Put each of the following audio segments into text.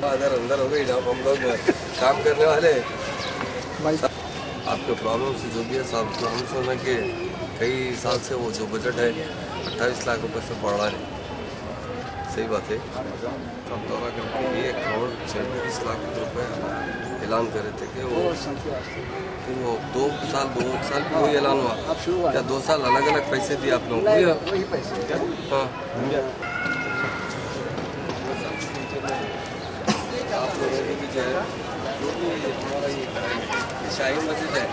अगर अंदर हो गई जब हम लोग काम करने वाले आपके प्रॉब्लम से जो भी है सब हम सुना कि कई साल से वो जो बजट है 28 लाख रुपए से बढ़ रहा है। सही बात है। हम दौरा करके 1,36,00,000 रुपए ऐलान करे थे कि वो 2 साल भी वही ऐलान हुआ या 2 साल अलग अलग पैसे दिए आप लोगों को? हाँ, आप लोगों को भी जो है हमारा ये शाही मस्जिद है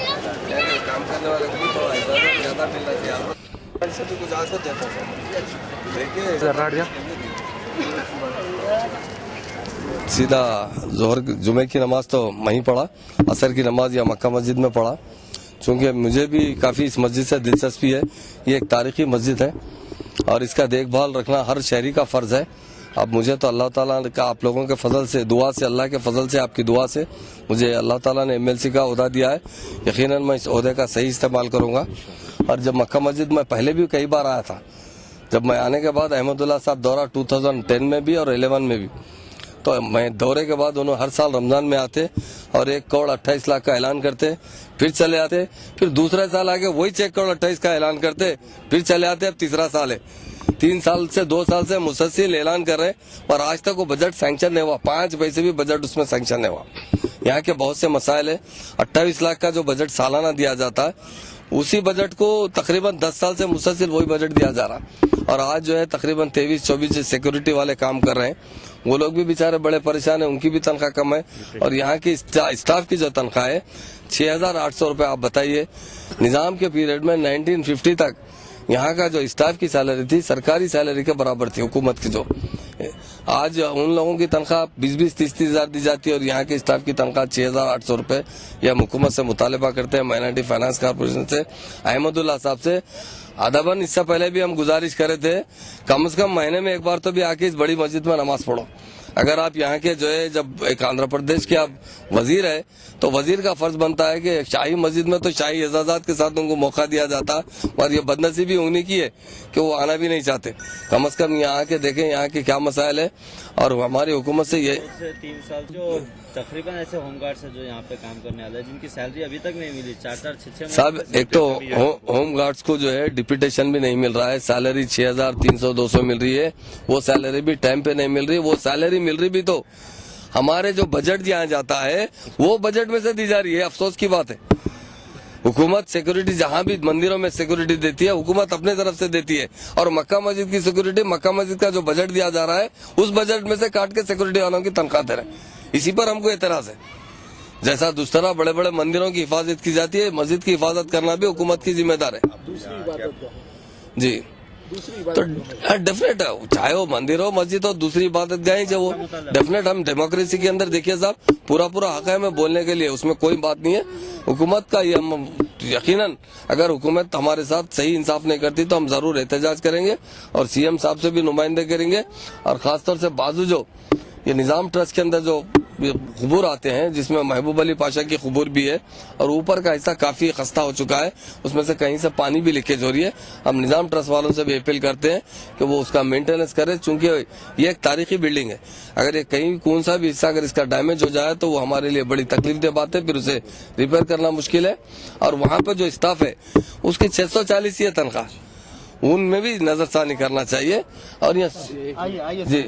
काम करने वाले को भी थोड़ा ज़्यादा मिलना चाहिए। आप से भी कुछ आस देता था देखिए सीधा जोहर जुमे की नमाज तो वहीं पढ़ा, असर की नमाज या मक्का मस्जिद में पढ़ा। चूँकि मुझे भी काफ़ी इस मस्जिद से दिलचस्पी है। ये एक तारीखी मस्जिद है और इसका देखभाल रखना हर शहरी का फ़र्ज़ है। अब मुझे तो अल्लाह ताला का आप लोगों के फजल से दुआ से अल्लाह के फजल से आपकी दुआ से मुझे अल्लाह ताला ने MLC का ओहदा दिया है। यकीनन मैं इस ओहदे का सही इस्तेमाल करूँगा। और जब मक्का मस्जिद में पहले भी कई बार आया था, जब मैं आने के बाद अहमदुल्ला साहब दौरा 2010 में भी और 11 में भी, तो मैं दौरे के बाद उन्होंने हर साल रमज़ान में आते और 1,28,00,000 का ऐलान करते, फिर चले आते, फिर दूसरे साल आके वही 1,28,00,000 का ऐलान करते, फिर चले आते। अब तीसरा साल है, 3 साल से 2 साल से मुसलसल ऐलान कर रहे हैं और आज तक वो बजट सैंक्शन नहीं हुआ। 5 पैसे भी बजट उसमें सैंक्शन नहीं हुआ। यहाँ के बहुत से मसाइल है। 28 लाख का जो बजट सालाना दिया जाता है, उसी बजट को तकरीबन 10 साल से मुसलसल वही बजट दिया जा रहा है। और आज जो है तकरीबन 23-24 सिक्योरिटी वाले काम कर रहे हैं, वो लोग भी बेचारे बड़े परेशान है, उनकी भी तनख्वाह कम है। और यहाँ की स्टाफ की जो तनख्वाह है 6,800 रुपये। आप बताइए, निजाम के पीरियड में 1950 तक यहाँ का जो स्टाफ की सैलरी थी सरकारी सैलरी के बराबर थी हुकूमत की। जो आज उन लोगों की तनख्वाह 20-20, 30-30 हजार दी जाती है और यहाँ के स्टाफ की तनख्वाह 6,800 रुपये। यह हम हुकूमत से मुतालबा करते हैं, माइनॉरिटी फाइनेंस कॉर्पोरेशन से, अहमदुल्ला साहब से अदबन। इससे पहले भी हम गुजारिश करे थे कम से कम महीने में एक बार तो भी आके इस बड़ी मस्जिद में नमाज पढ़ो। अगर आप यहाँ के जो है, जब एक आंध्र प्रदेश के आप वजीर है तो वजीर का फर्ज बनता है कि शाही मस्जिद में तो शाही एजाजात के साथ उनको मौका दिया जाता। और ये बदनसीबी उन्हीं की है कि वो आना भी नहीं चाहते। कम से कम यहाँ आके देखें यहाँ के क्या मसाइल है। और हमारी हुकूमत से ये 3 साल जो तकरीबन ऐसे होमगार्ड्स है जो यहाँ पे काम करने वाले हैं, जिनकी सैलरी अभी तक नहीं मिली, 4-4, 6-6 साहब, एक तो होमगार्ड्स को जो है डिप्यूटेशन भी नहीं मिल रहा है। सैलरी 6,300-200 मिल रही है, वो सैलरी भी टाइम पे नहीं मिल रही। वो सैलरी मिल रही भी तो हमारे जो बजट दिया जाता है वो बजट में से दी जा रही है। अफसोस की बात है, हुकूमत सिक्योरिटी जहाँ भी मंदिरों में सिक्योरिटी देती है हुकूमत अपने तरफ से देती है। और मक्का मस्जिद की सिक्योरिटी, मक्का मस्जिद का जो बजट दिया जा रहा है उस बजट में से काट के सिक्योरिटी वालों की तनख्वाह दे रहे हैं। इसी पर हमको एतराज है। जैसा दूसरा बड़े बड़े मंदिरों की हिफाजत की जाती है, मस्जिद की हिफाजत करना भी हुकूमत की जिम्मेदार है। जी, तो डेफिनेट है, चाहे वो मंदिर हो, मस्जिद हो, दूसरी इबादत गाहें जो वो डेफिनेट। हम डेमोक्रेसी के अंदर देखिए साहब, पूरा हक है में बोलने के लिए, उसमें कोई बात नहीं है। हुकूमत का ये हम यकीनन, अगर हुकूमत हमारे साथ सही इंसाफ नहीं करती तो हम जरूर एहतजाज करेंगे और CM साहब से भी नुमाइंदे करेंगे। और खासतौर से बाजू जो ये निज़ाम ट्रस्ट के अंदर जो खबूर आते हैं, जिसमें महबूब अली पाशा की खबूर भी है और ऊपर का हिस्सा काफी खस्ता हो चुका है, उसमें से कहीं से पानी भी लीकेज हो रही है। हम निज़ाम ट्रस्ट वालों से भी अपील करते हैं कि वो उसका मेंटेनेंस करें, चूंकि ये एक तारीखी बिल्डिंग है। अगर ये कहीं कौन सा भी हिस्सा अगर इसका डैमेज हो जाए तो वो हमारे लिए बड़ी तकलीफदेह बात है, फिर उसे रिपेयर करना मुश्किल है। और वहाँ पे जो स्टाफ है उसकी 640 ही तनख्वाह, उनमें भी नजरसानी करना चाहिए। और ये जी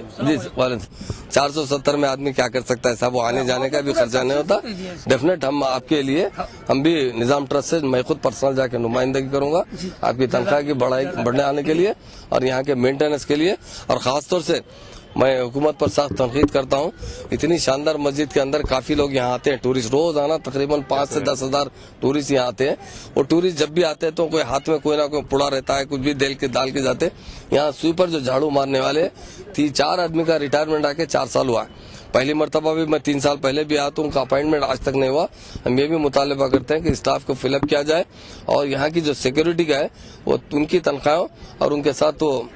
470 में आदमी क्या कर सकता है साहब, वो आने जाने का भी खर्चा नहीं होता। डेफिनेट हम आपके लिए, हम भी निज़ाम ट्रस्ट से मैं खुद पर्सनल जाके नुमाइंदगी करूंगा आपकी तनख्वाह की बढ़ने आने के लिए और यहाँ के मेंटेनेंस के लिए। और खासतौर से मैं हुकूमत पर सख्त तनकीद करता हूँ। इतनी शानदार मस्जिद के अंदर काफी लोग यहाँ आते हैं, टूरिस्ट रोजाना तकरीबन 5 से 10 हजार टूरिस्ट यहाँ आते हैं। और टूरिस्ट जब भी आते हैं तो कोई हाथ में कोई ना कोई पुड़ा रहता है, कुछ भी डाल के जाते। यहाँ स्वीपर जो झाड़ू मारने वाले 4 आदमी का रिटायरमेंट आके 4 साल हुआ। पहली मरतबा भी मैं 3 साल पहले भी आया तो उनका अपॉइंटमेंट आज तक नहीं हुआ। हम ये भी मुतालबा करते हैं कि स्टाफ को फिलअप किया जाए और यहाँ की जो सिक्योरिटी का है वो उनकी तनख्वाहों और उनके साथ वो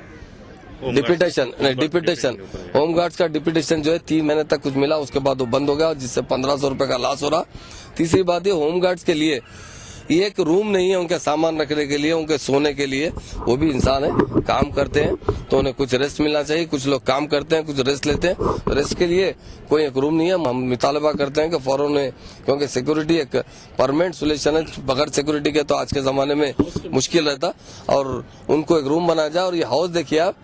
डिप्यूटेशन होमगार्ड्स का डिप्यूटेशन जो है 3 महीने तक कुछ मिला, उसके बाद वो बंद हो गया, जिससे 1,500 रुपए का लॉस हो रहा। तीसरी बात है, होमगार्ड्स के लिए एक रूम नहीं है उनके सामान रखने के लिए, उनके सोने के लिए। वो भी इंसान है, काम करते हैं तो उन्हें कुछ रेस्ट मिलना चाहिए। कुछ लोग काम करते हैं, कुछ रेस्ट लेते हैं। रेस्ट के लिए कोई एक रूम नहीं है। हम मुतालबा करते हैं कि फौरन में, क्योंकि सिक्योरिटी एक परमानेंट सोल्यूशन है, बगैर सिक्योरिटी के तो आज के जमाने में मुश्किल रहता। और उनको एक रूम बनाया जाए। और ये हाउस देखिए आप,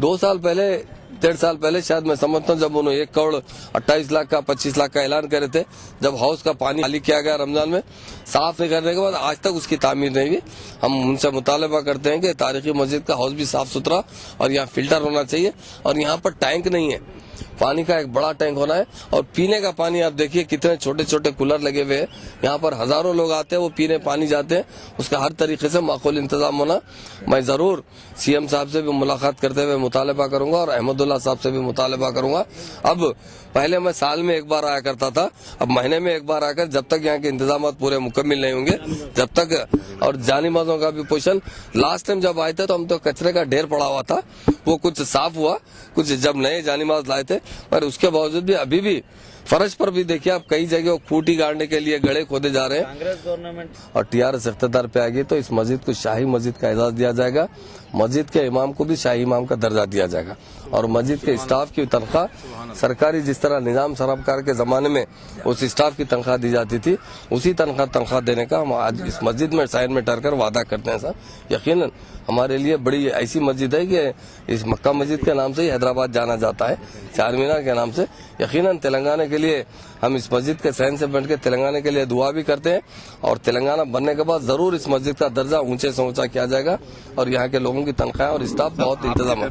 2 साल पहले 1.5 साल पहले शायद मैं समझता हूँ, जब उन्होंने 1 करोड़ 28 लाख का 25 लाख का ऐलान करे थे, जब हाउस का पानी खाली किया गया रमजान में, साफ नहीं करने के बाद आज तक उसकी तामीर नहीं हुई। हम उनसे मुतालबा करते हैं कि तारीखी मस्जिद का हाउस भी साफ सुथरा और यहाँ फिल्टर होना चाहिए। और यहाँ पर टैंक नहीं है, पानी का एक बड़ा टैंक होना है। और पीने का पानी आप देखिए कितने छोटे छोटे कूलर लगे हुए हैं। यहाँ पर हजारों लोग आते हैं, वो पीने पानी जाते हैं। उसका हर तरीके से माकूल इंतजाम होना। मैं जरूर सीएम साहब से भी मुलाकात करते हुए मुतालबा करूंगा और अहमदुल्ला साहब से भी मुतालबा करूंगा। अब पहले मैं साल में एक बार आया करता था, अब महीने में एक बार आकर, जब तक यहाँ के इंतजाम पूरे मुकम्मिल नहीं होंगे जब तक। और जानी माजों का भी पोषण, लास्ट टाइम जब आए थे तो हम तो कचरे का ढेर पड़ा हुआ था, वो कुछ साफ हुआ, कुछ जब नए जानी माज लाए थे। पर उसके बावजूद भी अभी भी फर्श पर भी देखिए आप, कई जगह खूंटी गाड़ने के लिए गड़े खोदे जा रहे हैं। कांग्रेस गवर्नमेंट और टीआरएस इख्तियार पे आएगी तो इस मस्जिद को शाही मस्जिद का एजाज दिया जाएगा। मस्जिद के इमाम को भी शाही इमाम का दर्जा दिया जाएगा। और मस्जिद के स्टाफ की तनख्वाह सरकारी, जिस तरह निजाम सराबकार के जमाने में उस स्टाफ की तनख्वाह दी जाती थी, उसी तनख्वाह देने का हम आज इस मस्जिद में साइन में ठहरकर वादा करते हैं। साहब यकीनन हमारे लिए बड़ी ऐसी मस्जिद है कि इस मक्का मस्जिद के नाम से ही हैदराबाद जाना जाता है, चार मीनार के नाम से। यकीनन तेलंगाना के लिए हम इस मस्जिद के सहन से बैठ के तेलंगाना के लिए दुआ भी करते हैं। और तेलंगाना बनने के बाद जरूर इस मस्जिद का दर्जा ऊंचे से ऊंचा किया जाएगा। और यहाँ के लोगों की तनख्वाह और स्टाफ बहुत इंतजाम है।